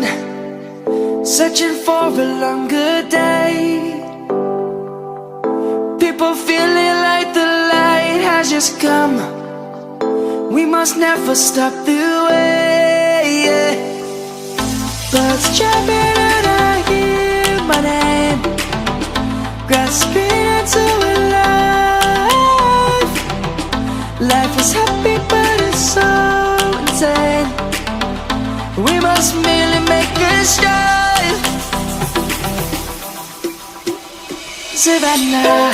sun, searching for a longer day. People feeling like the light has just come. We must never stop the way. Birds chirping and I hear my name, grasping into a life. Life is happy but it's so insane. We must merely make a start. Savannah,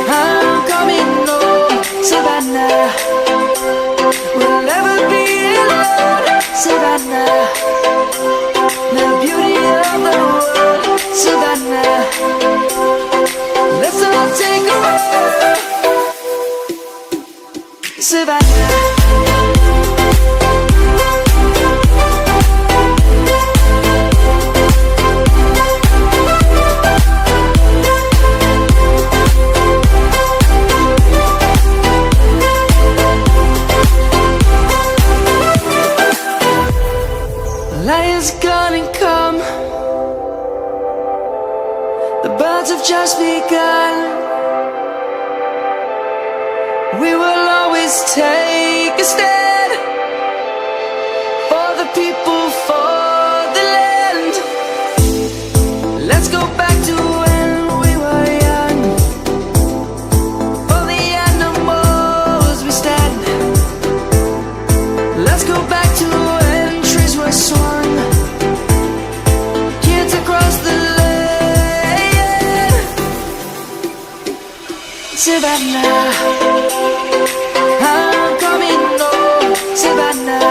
I'm coming home. Savannah, we'll never be alone. Savannah, the beauty of the world. Savannah, let's all take a walk. Savannah. Lion's gonna come. The birds have just begun. We will always take a stand for the people, for the land. Let's go back to when we were young. For the animals we stand. Let's go back to when trees were swung, kids across the land. Savannah, I'm coming home. Savannah,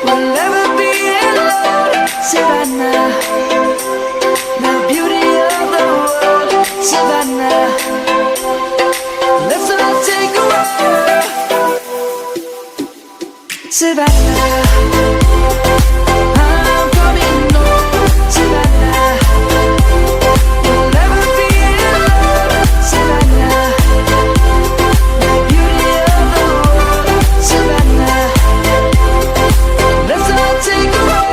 we'll never be alone. Savannah, the beauty of the world. Savannah, let's all take a walk. Savannah, I'm coming home. Savannah, we'll never be alone. Savannah, the beauty of the world. Savannah, let's all take a walk.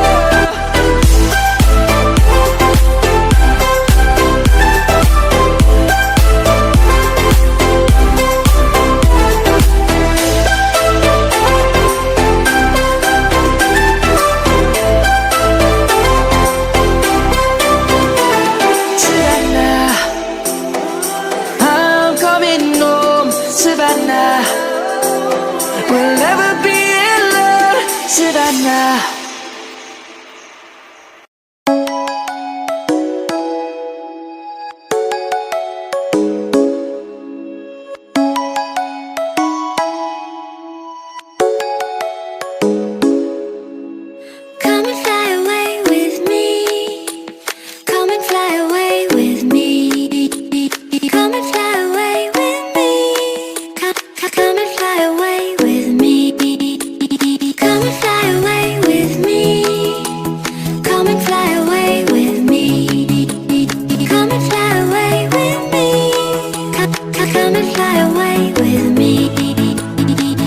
Savannah, I'm coming home. Savannah, we'll never be alone. Savannah. Come and fly away with me. Come and fly away with me. Come and fly away with me. Come and fly away with me. Come and fly away with me. Come and fly away with me. Come and fly away with me. Come and fly away with me.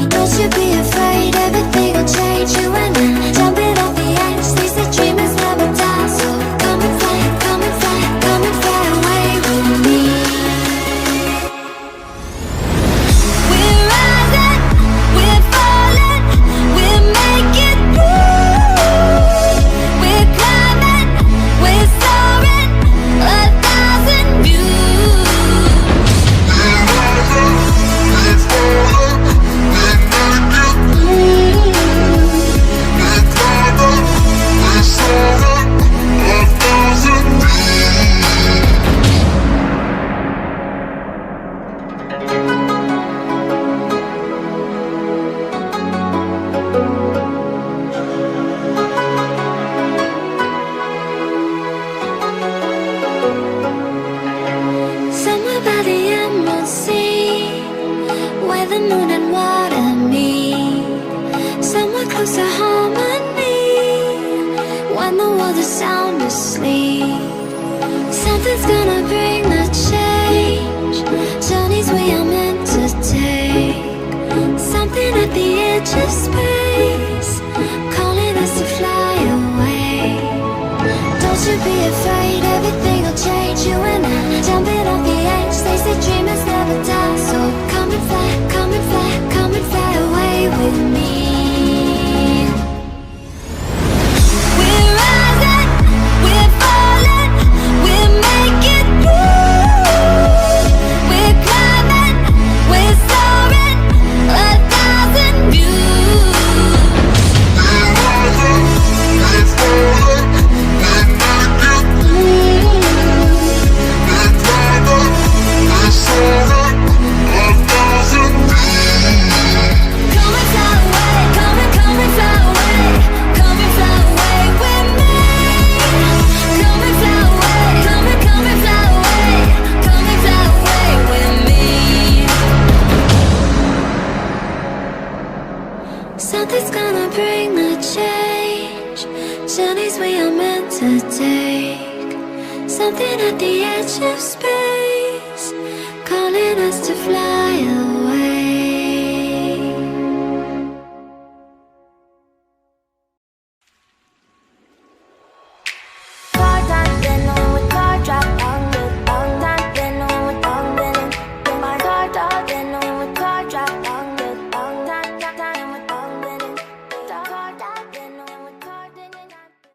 Don't you be afraid, everything will change. You and I, jumping off the edge. They say dreamers never die, so come and fly, come and fly, come and fly away with me. We're rising, we're falling, we're making through. We're climbing, we're soaring, 1,000 views. Somewhere by the emerald sea, where the moon and water meet. Somewhere close to harmony, when the world is sound asleep. Something's gonna bring the change, journeys we are meant to take. Something at the edge of space, calling us to afraid, everything will change. You and I, jumping off the edge. They say dreamers never die. So come and fly, come and fly, come and fly away with me. We're rising, we're falling, we're making through. We're climbing, we're soaring, 1,000 views. We're rising, we're falling, we're making through. We're climbing, we're soaring, 1,000 views. Come and fly away, come and fly away, come and fly away with me. Come and fly away, come and fly away, come and fly away with me. Something's gonna bring the change. Journeys we are meant to take. Something at the edge of space.